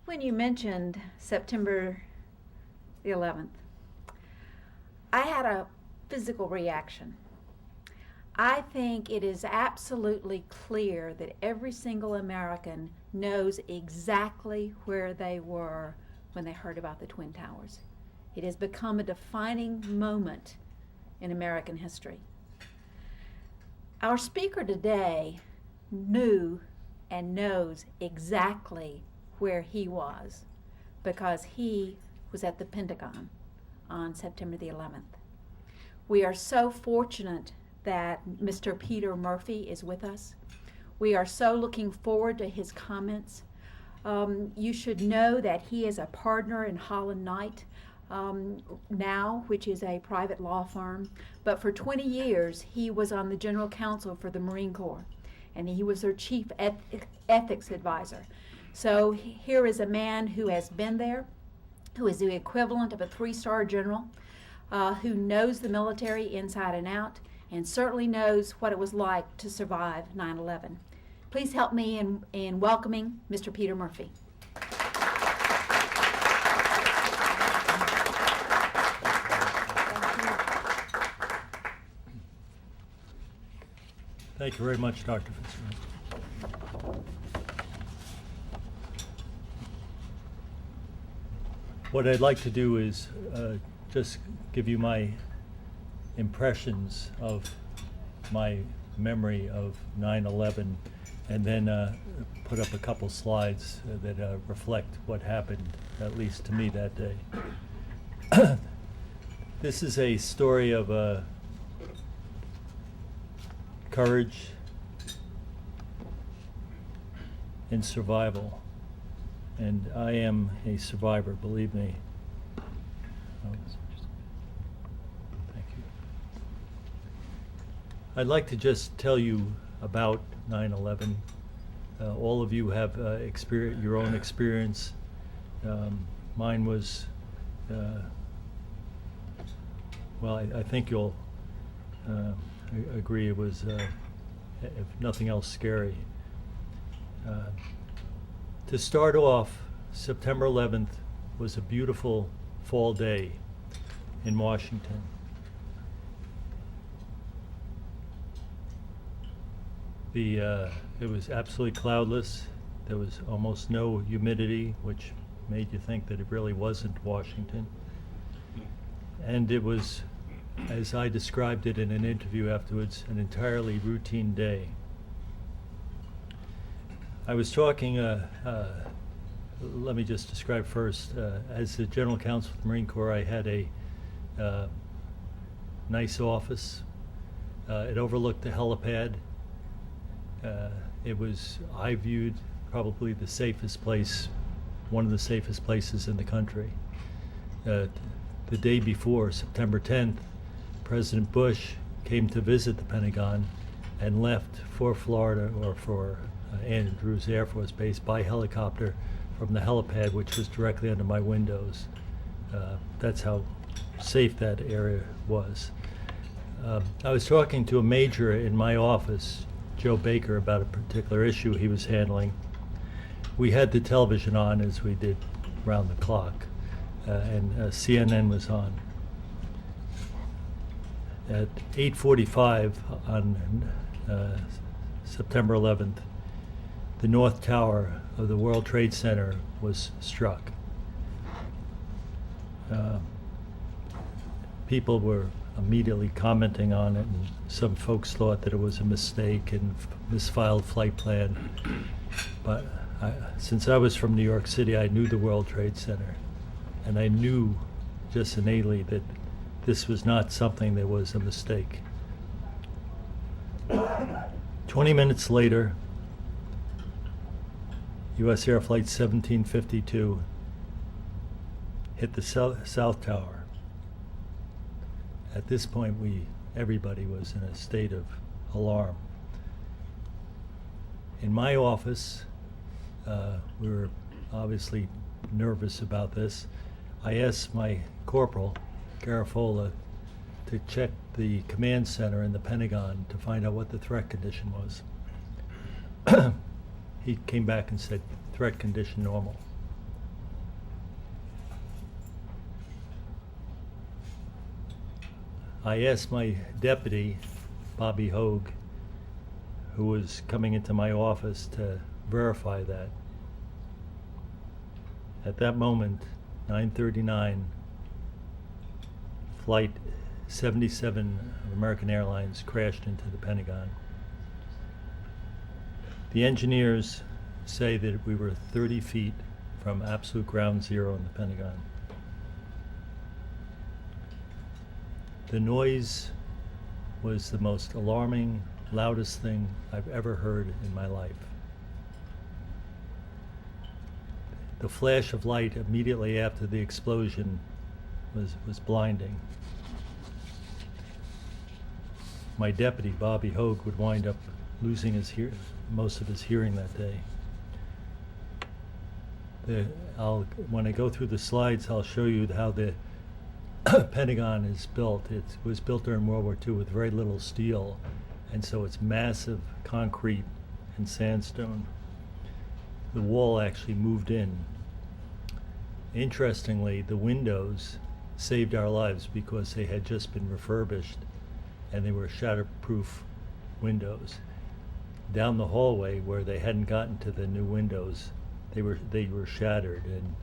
When you mentioned September the 11th, I had a physical reaction. I think it is absolutely clear that every single American knows exactly where they were when they heard about the Twin Towers. It has become a defining moment in American history. Our speaker today knew and knows exactly where he was because he was at the Pentagon on September the 11th. We are so fortunate that Mr. Peter Murphy is with us. We are so looking forward to his comments. You should know that he is a partner in Holland Knight now, which is a private law firm. But for 20 years, he was on the General Counsel for the Marine Corps, and he was their chief ethics advisor. So here is a man who has been there, who is the equivalent of a 3-star general, who knows the military inside and out, and certainly knows what it was like to survive 9/11. Please help me in welcoming Mr. Peter Murphy. Thank you very much, Dr. Fitzgerald. What I'd like to do is just give you my impressions of my memory of 9/11 and then put up a couple slides that reflect what happened, at least to me, that day. This is a story of courage and survival, and I am a survivor, believe me. Thank you. I'd like to just tell you about 9/11. All of you have your own experience. Mine was, well, I think you'll agree it was, if nothing else, scary. To start off, September 11th was a beautiful fall day in Washington. It was absolutely cloudless. There was almost no humidity, which made you think that it really wasn't Washington. And it was, as I described it in an interview afterwards, an entirely routine day. I was talking, let me just describe first, as the General Counsel of the Marine Corps, I had a nice office. It overlooked the helipad. I viewed probably the safest place, one of the safest places in the country. The day before, September 10th, President Bush came to visit the Pentagon and left for Florida, or for Andrews Air Force Base, by helicopter from the helipad, which was directly under my windows. That's how safe that area was. I was talking to a major in my office, Joe Baker, about a particular issue he was handling. We had the television on, as we did round the clock, and CNN was on. At 8:45 on September 11th, the North Tower of the World Trade Center was struck. People were immediately commenting on it, and some folks thought that it was a mistake and misfiled flight plan. But since I was from New York City, I knew the World Trade Center, and I knew just innately that this was not something that was a mistake. 20 minutes later, U.S. Air Flight 1752 hit the South Tower. At this point, everybody was in a state of alarm. In my office, we were obviously nervous about this. I asked my corporal, Garafola, to check the command center in the Pentagon to find out what the threat condition was. He came back and said, threat condition normal. I asked my deputy, Bobby Hogue, who was coming into my office, to verify that. At that moment, 9:39, Flight 77 of American Airlines crashed into the Pentagon. The engineers say that we were 30 feet from absolute ground zero in the Pentagon. The noise was the most alarming, loudest thing I've ever heard in my life. The flash of light immediately after the explosion was blinding. My deputy, Bobby Hogue, would wind up losing most of his hearing that day. When I go through the slides, I'll show you how the Pentagon is built. It was built during World War II with very little steel, and so it's massive concrete and sandstone. The wall actually moved in. Interestingly, the windows saved our lives because they had just been refurbished and they were shatterproof windows. Down the hallway, where they hadn't gotten to the new windows, they were shattered, and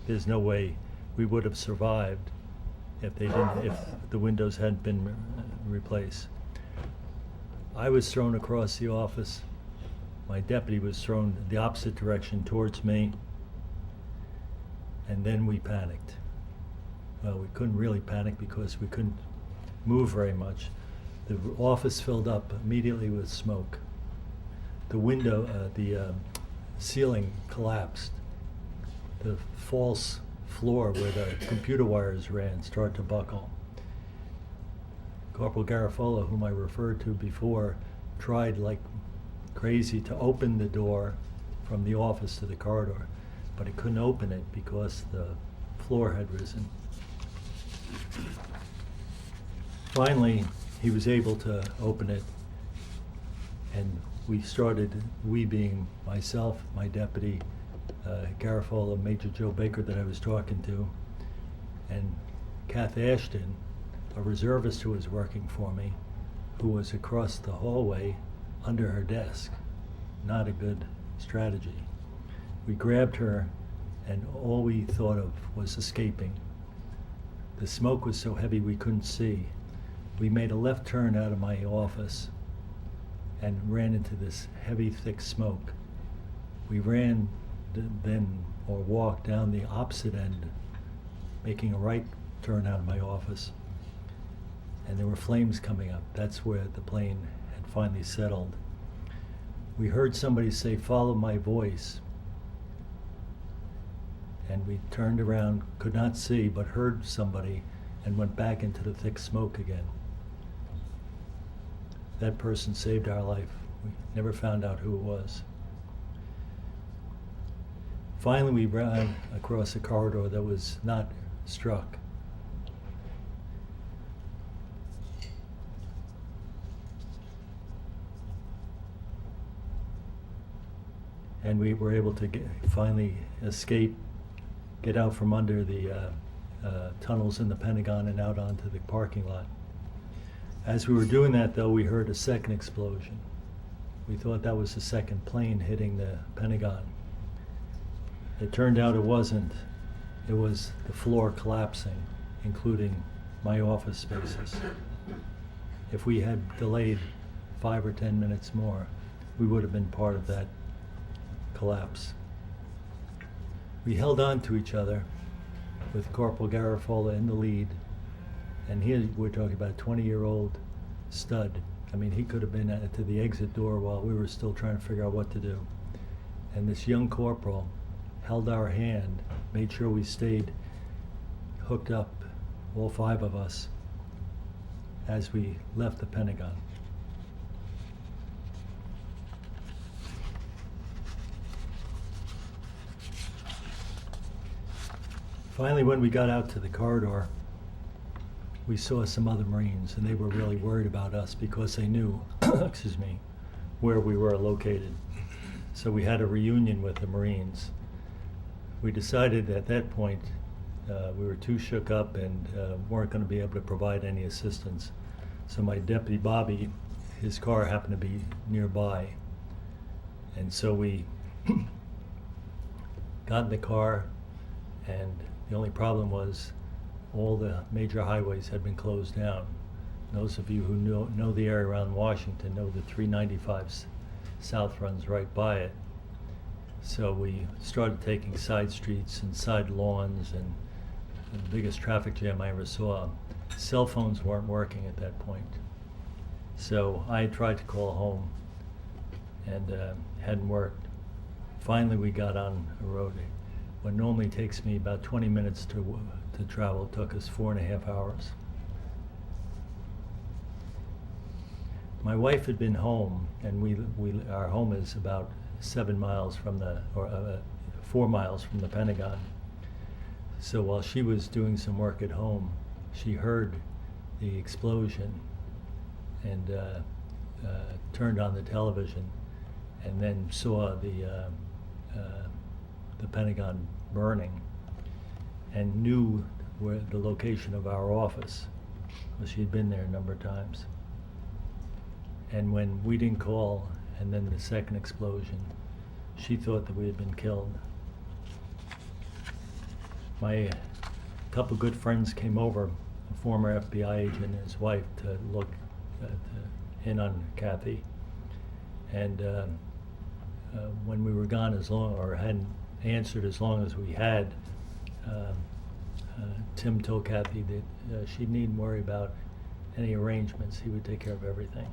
there's no way we would have survived if the windows hadn't been replaced. I was thrown across the office. My deputy was thrown the opposite direction towards me, and then we panicked. Well, we couldn't really panic because we couldn't move very much. The office filled up immediately with smoke. The ceiling collapsed. The false floor where the computer wires ran started to buckle. Corporal Garofalo, whom I referred to before, tried like crazy to open the door from the office to the corridor, but he couldn't open it because the floor had risen. Finally, he was able to open it, and we being myself, my deputy, Garofalo, Major Joe Baker that I was talking to, and Kath Ashton, a reservist who was working for me, who was across the hallway under her desk. Not a good strategy. We grabbed her, and all we thought of was escaping. The smoke was so heavy we couldn't see. We made a left turn out of my office and ran into this heavy, thick smoke. We ran walked down the opposite end, making a right turn out of my office, and there were flames coming up. That's where the plane had finally settled. We heard somebody say, "Follow my voice." And we turned around, could not see, but heard somebody, and went back into the thick smoke again. That person saved our life. We never found out who it was. Finally, we ran across a corridor that was not struck. And we were able to finally escape, get out from under the tunnels in the Pentagon and out onto the parking lot. As we were doing that, though, we heard a second explosion. We thought that was the second plane hitting the Pentagon. It turned out it wasn't. It was the floor collapsing, including my office spaces. If we had delayed 5 or 10 minutes more, we would have been part of that collapse. We held on to each other with Corporal Garofalo in the lead, and here we're talking about a 20-year-old stud. I mean, he could have been to the exit door while we were still trying to figure out what to do. And this young corporal held our hand, made sure we stayed hooked up, all 5 of us, as we left the Pentagon. Finally, when we got out to the corridor, we saw some other Marines, and they were really worried about us because they knew, excuse me, where we were located. So we had a reunion with the Marines. We decided at that point We were too shook up and weren't going to be able to provide any assistance. So my deputy Bobby, his car happened to be nearby, and so we got in the car, and the only problem was all the major highways had been closed down. Those of you who know the area around Washington know the 395 south runs right by it. So we started taking side streets and side lawns, and the biggest traffic jam I ever saw. Cell phones weren't working at that point. So I tried to call home, and hadn't worked. Finally, we got on a road. What normally takes me about 20 minutes to travel took us 4.5 hours. My wife had been home, and our home is about 7 miles from 4 miles from the Pentagon. So while she was doing some work at home, she heard the explosion and turned on the television, and then saw the Pentagon burning, and knew where the location of our office, because she'd been there a number of times. And when we didn't call, and then the second explosion, she thought that we had been killed. My couple good friends came over, a former FBI agent and his wife, to look in on Kathy. And when we were gone or hadn't answered as long as we had, Tim told Kathy that she needn't worry about any arrangements. He would take care of everything.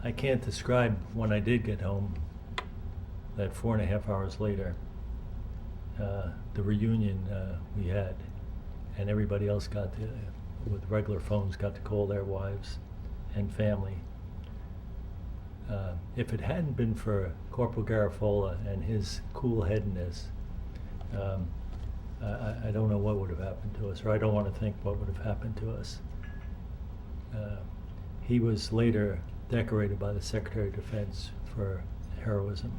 I can't describe when I did get home, that 4.5 hours later, the reunion we had, and everybody else got to, with regular phones, got to call their wives and family. If it hadn't been for Corporal Garafola and his cool-headedness, I don't know what would have happened to us, or I don't want to think what would have happened to us. He was later decorated by the Secretary of Defense for heroism.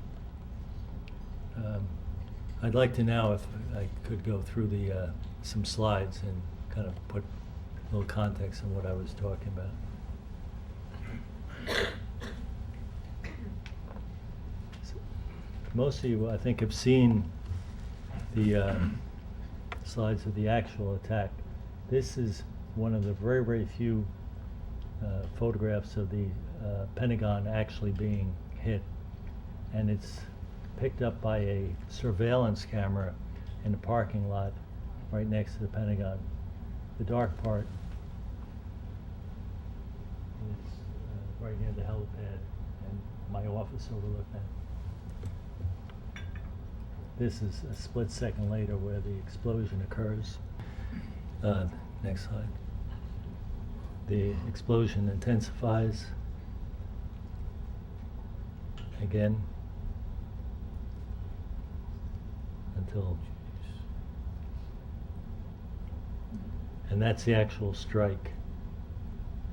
I'd like to now, if I could, go through some slides and kind of put a little context on what I was talking about. Most of you, I think, have seen the slides of the actual attack. This is one of the very, very few photographs of the Pentagon actually being hit, and it's picked up by a surveillance camera in the parking lot right next to the Pentagon. The dark part is right near the helipad, and my office overlooked that. This is a split second later where the explosion occurs. Next slide. The explosion intensifies again until, and that's the actual strike.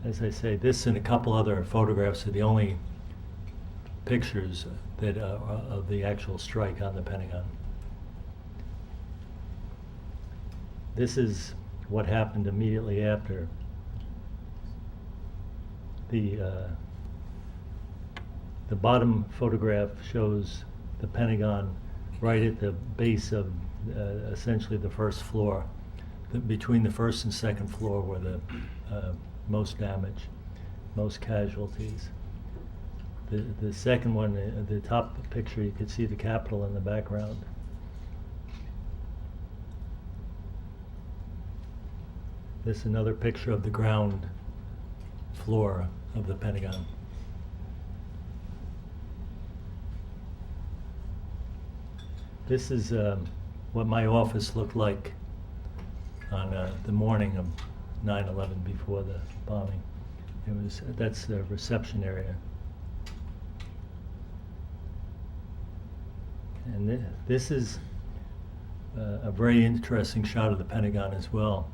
As I say, this and a couple other photographs are the only pictures that of the actual strike on the Pentagon. This is what happened immediately after. The bottom photograph shows the Pentagon right at the base of essentially the first floor. Between the first and second floor were the most damage, most casualties. The second one, the top picture, you could see the Capitol in the background. This is another picture of the ground floor of the Pentagon. This is what my office looked like on the morning of 9/11 before the bombing. That's the reception area. And this is a very interesting shot of the Pentagon as well.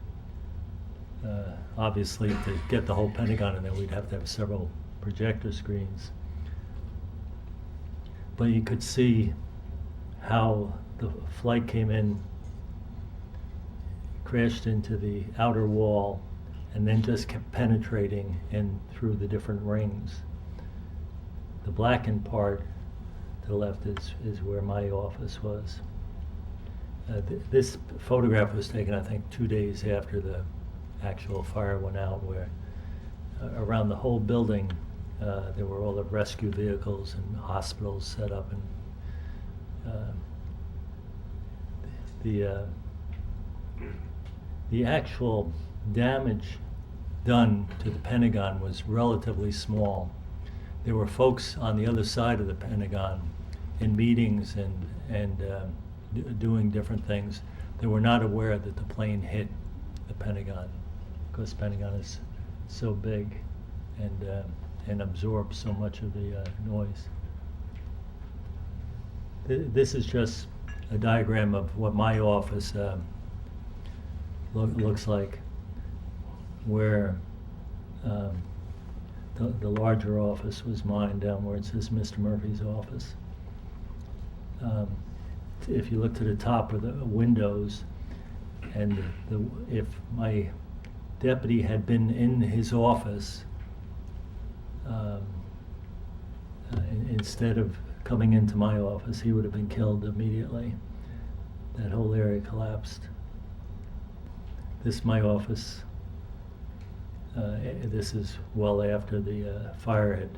Obviously, to get the whole Pentagon in there, we'd have to have several projector screens. But you could see how the flight came in crashed into the outer wall and then just kept penetrating in through the different rings. The blackened part to the left is where my office was. This photograph was taken, I think, 2 days after the actual fire went out, where around the whole building there were all the rescue vehicles and hospitals set up, and the actual damage done to the Pentagon was relatively small. There were folks on the other side of the Pentagon in meetings and doing different things. They were not aware that the plane hit the Pentagon, because the Pentagon is so big and absorbs so much of the noise. This is just a diagram of what my office looks like, where the larger office was mine, down where it says Mr. Murphy's office. If you look to the top of the windows, and if my deputy had been in his office, instead of coming into my office, he would have been killed immediately. That whole area collapsed. This is my office. This is well after the fire had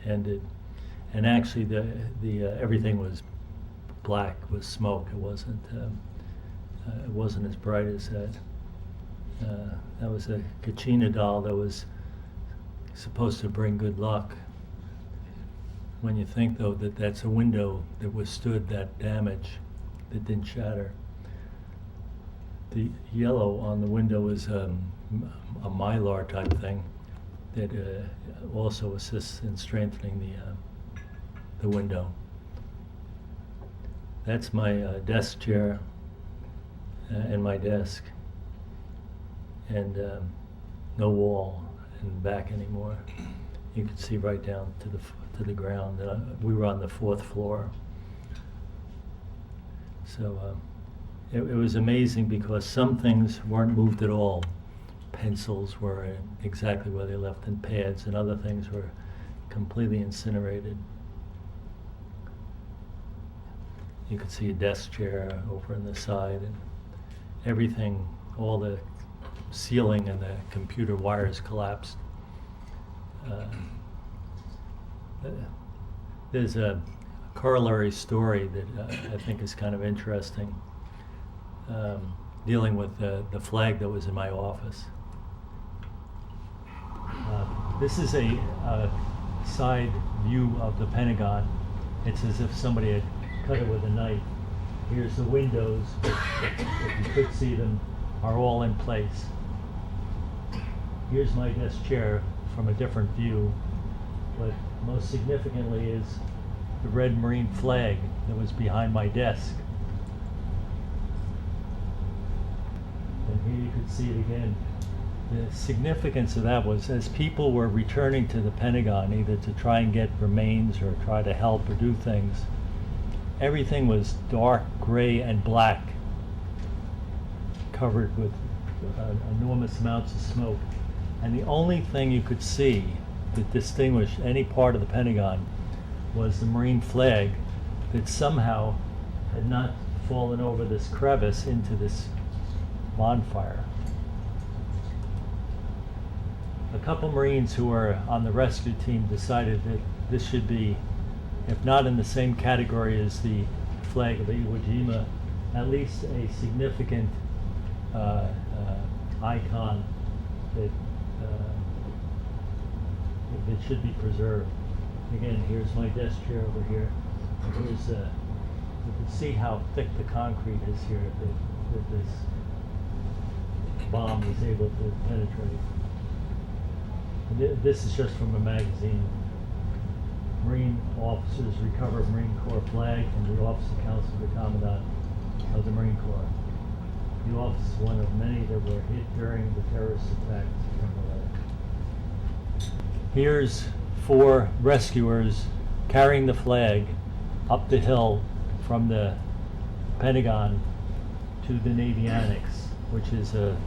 ended, and actually the everything was black with smoke. It wasn't as bright as that. That was a Kachina doll that was supposed to bring good luck. When you think, though, that that's a window that withstood that damage, that didn't shatter. The yellow on the window is a mylar type thing that also assists in strengthening the window. That's my desk chair and my desk, and no wall in the back anymore. You can see right down to the ground. We were on the 4th floor. So it was amazing, because some things weren't moved at all. Pencils were exactly where they left in pads, and other things were completely incinerated. You could see a desk chair over on the side, and everything, all the ceiling and the computer wires collapsed. There's a corollary story that I think is kind of interesting, dealing with the flag that was in my office. This is a side view of the Pentagon. It's as if somebody had cut it with a knife. Here's the windows, if you could see them, are all in place. Here's my desk chair from a different view, but most significantly is the red Marine flag that was behind my desk. And here you could see it again. The significance of that was, as people were returning to the Pentagon, either to try and get remains or try to help or do things, everything was dark gray and black, covered with enormous amounts of smoke. And the only thing you could see that distinguished any part of the Pentagon was the Marine flag that somehow had not fallen over this crevice into this bonfire. A couple Marines who were on the rescue team decided that this should be, if not in the same category as the flag of Iwo Jima, at least a significant icon that should be preserved. Again, here's my desk chair over here. Here's you can see how thick the concrete is here that this bomb was able to penetrate. This is just from a magazine. Marine officers recover Marine Corps flag from the Office of Counsel to Commandant of the Marine Corps. The office is one of many that were hit during the terrorist attack of September 11th. Here's 4 rescuers carrying the flag up the hill from the Pentagon to the Navy Annex. which is a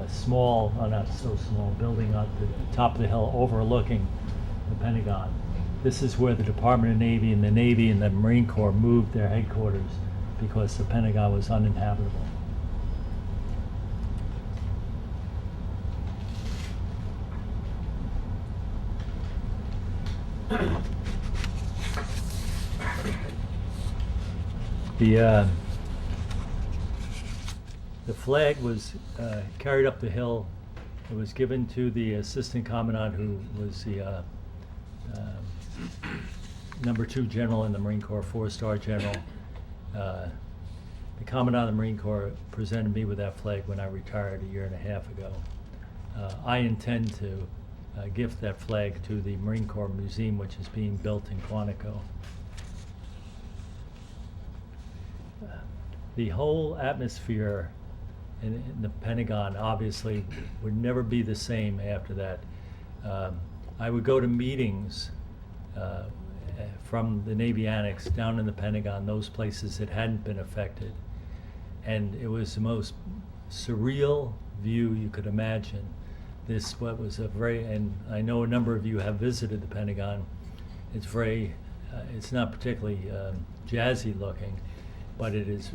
small, not so small, building on the top of the hill overlooking the Pentagon. This is where the Department of Navy and the Marine Corps moved their headquarters because the Pentagon was uninhabitable. The flag was carried up the hill. It was given to the assistant commandant, who was the number 2 general in the Marine Corps, 4-star general. The commandant of the Marine Corps presented me with that flag when I retired a year and a half ago. I intend to gift that flag to the Marine Corps Museum, which is being built in Quantico. The whole atmosphere in the Pentagon obviously would never be the same after that. I would go to meetings from the Navy Annex down in the Pentagon, those places that hadn't been affected. And it was the most surreal view you could imagine. What was a very, and I know a number of you have visited the Pentagon. It's it's not particularly jazzy looking, but it is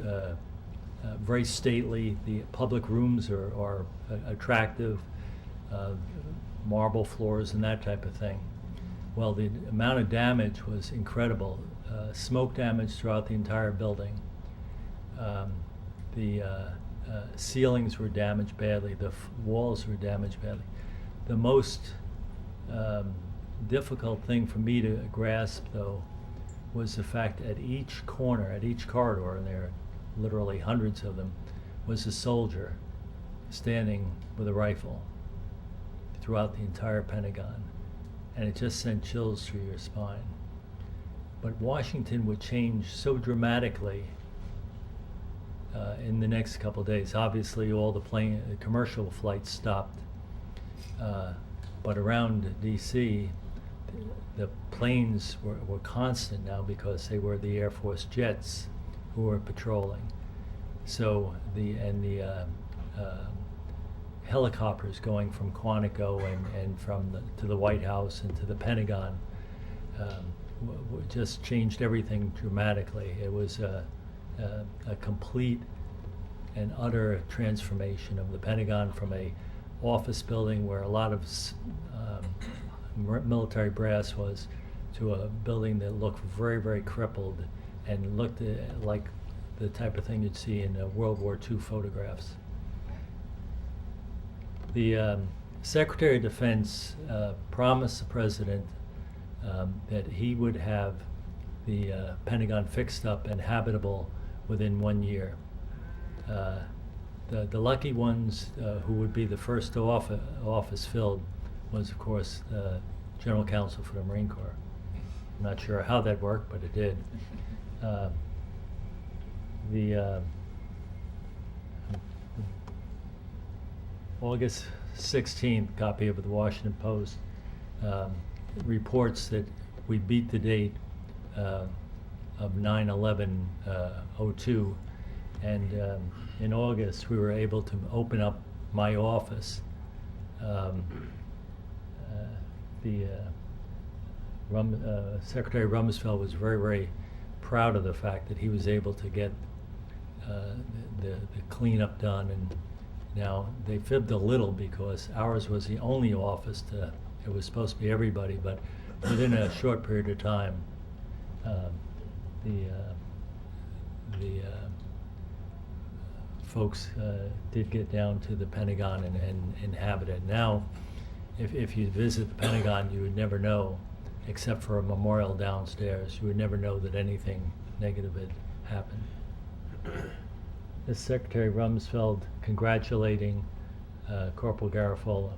very stately. The public rooms are attractive, marble floors and that type of thing. Well, the amount of damage was incredible. Smoke damage throughout the entire building. The ceilings were damaged badly. The walls were damaged badly. The most difficult thing for me to grasp, though, was the fact at each corner, at each corridor, and there are literally hundreds of them, was a soldier standing with a rifle throughout the entire Pentagon. And it just sent chills through your spine. But Washington would change so dramatically in the next couple of days. Obviously, all the commercial flights stopped. But around D.C., the planes were constant now because they were the Air Force jets who were patrolling. So the helicopters going from Quantico and to the White House and to the Pentagon just changed everything dramatically. It was a complete and utter transformation of the Pentagon from a office building where a lot of military brass was, to a building that looked very, very crippled and looked like the type of thing you'd see in World War II photographs. The Secretary of Defense promised the President that he would have the Pentagon fixed up and habitable within 1 year. The lucky ones who would be the first office filled was, of course, General Counsel for the Marine Corps. I'm not sure how that worked, but it did. The August 16th copy of the Washington Post reports that we beat the date of 9/11/02, and in August we were able to open up my office. Secretary Rumsfeld was very, very proud of the fact that he was able to get the cleanup done, and now they fibbed a little because ours was the only office it was supposed to be everybody, but within a short period of time, the folks did get down to the Pentagon and inhabit it. Now, if you visit the Pentagon, you would never know, except for a memorial downstairs, you would never know that anything negative had happened. This Secretary Rumsfeld congratulating Corporal Garofalo.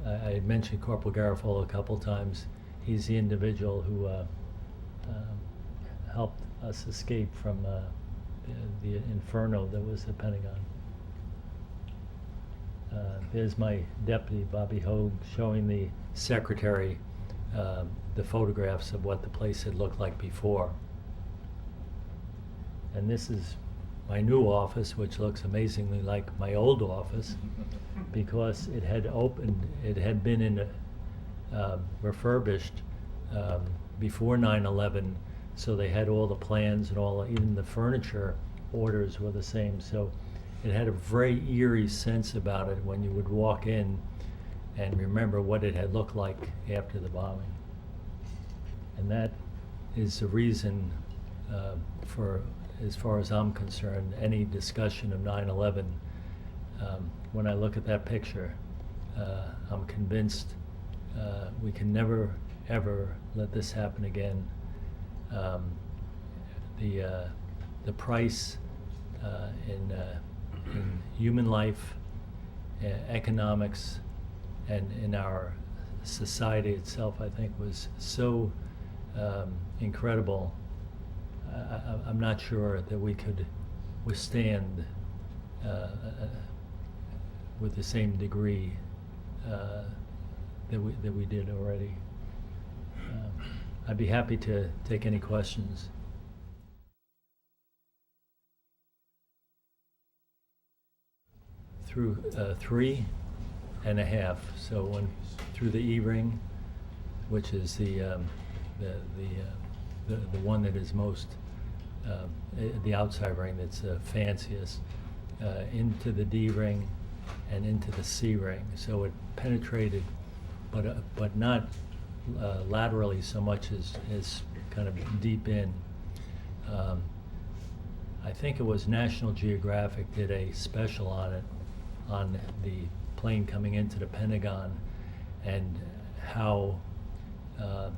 I had mentioned Corporal Garofalo a couple times. He's the individual who helped us escape from the inferno that was the Pentagon. There's my deputy, Bobby Hogue, showing the secretary the photographs of what the place had looked like before. And this is my new office, which looks amazingly like my old office, because it had opened, it had been in refurbished before 9/11, so they had all the plans and all, even the furniture orders were the same. So it had a very eerie sense about it when you would walk in and remember what it had looked like after the bombing. And that is the reason for, as far as I'm concerned, any discussion of 9/11. When I look at that picture, I'm convinced we can never, ever let this happen again. The price in human life, economics, and in our society itself, I think, was so incredible. I'm not sure that we could withstand with the same degree that we did already. I'd be happy to take any questions. Through 3.5, so when through the E-ring, which is the one that is most the outside ring that's fanciest, into the D-ring and into the C-ring. So it penetrated, but not laterally so much as kind of deep in. I think it was National Geographic did a special on it, on the plane coming into the Pentagon, and how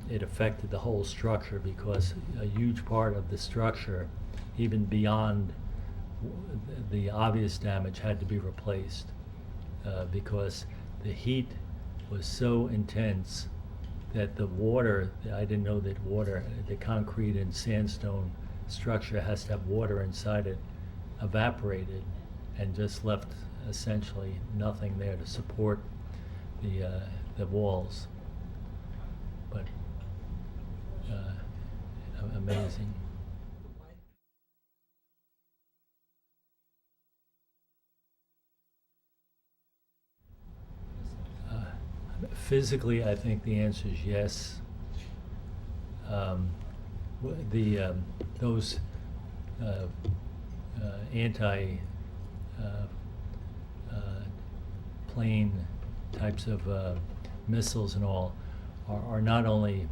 it affected the whole structure, because a huge part of the structure, even beyond the obvious damage, had to be replaced because the heat was so intense that the water, I didn't know that water, the concrete and sandstone structure has to have water inside it, evaporated and just left essentially nothing there to support the walls. But amazing. Physically, I think the answer is yes. Those anti plane types of missiles and all are not only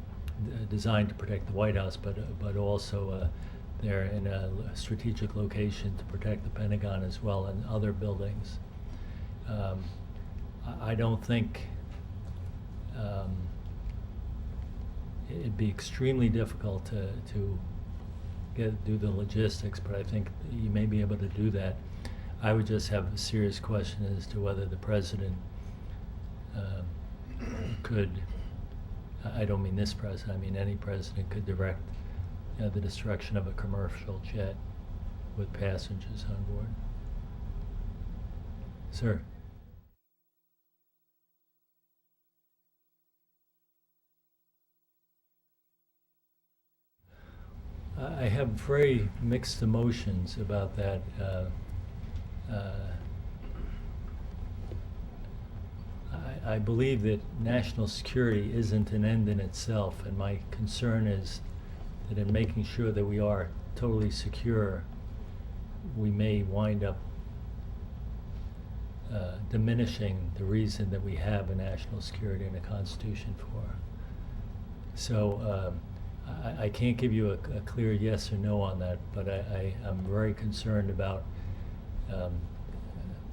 designed to protect the White House, but also they're in a strategic location to protect the Pentagon as well, and other buildings. I don't think it'd be extremely difficult to do the logistics, but I think you may be able to do that. I would just have a serious question as to whether the president could, I don't mean this president, I mean any president could direct the destruction of a commercial jet with passengers on board. Sir. I have very mixed emotions about that. I believe that national security isn't an end in itself, and my concern is that in making sure that we are totally secure, we may wind up diminishing the reason that we have a national security and a constitution for. So I can't give you a clear yes or no on that, but I'm very concerned about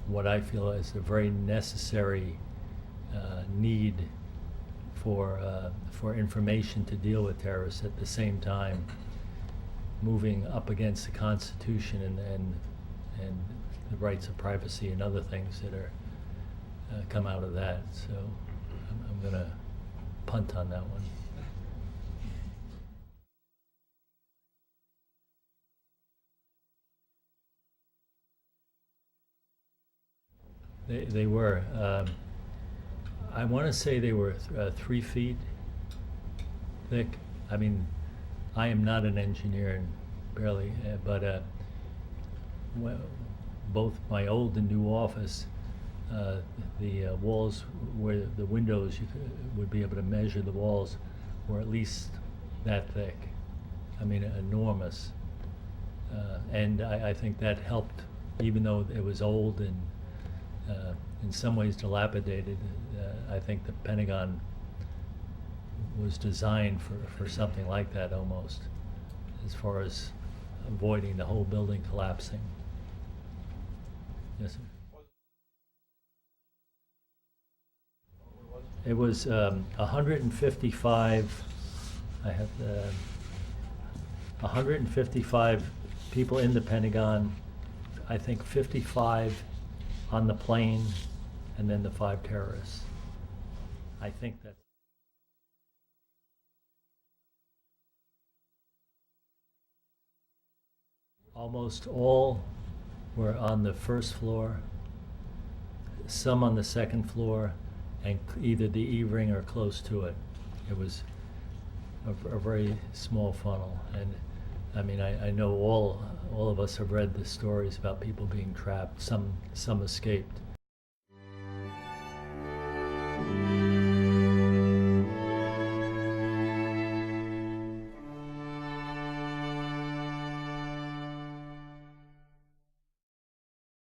what I feel is a very necessary need for information to deal with terrorists, at the same time moving up against the Constitution and the rights of privacy and other things that are come out of that. So I'm going to punt on that one. They were. I want to say they were 3 feet thick. I mean, I am not an engineer, and barely, but both my old and new office, the walls where the windows would be able to measure the walls were at least that thick. I mean, enormous. And I think that helped, even though it was old and in some ways dilapidated. I think the Pentagon was designed for something like that almost, as far as avoiding the whole building collapsing. Yes, sir. It was 155, I have 155 people in the Pentagon, I think 55 on the plane, and then the 5 terrorists. I think that's almost all were on the first floor, some on the second floor, and either the E-ring or close to it. It was a very small funnel, and I mean, I know all of us have read the stories about people being trapped. Some escaped.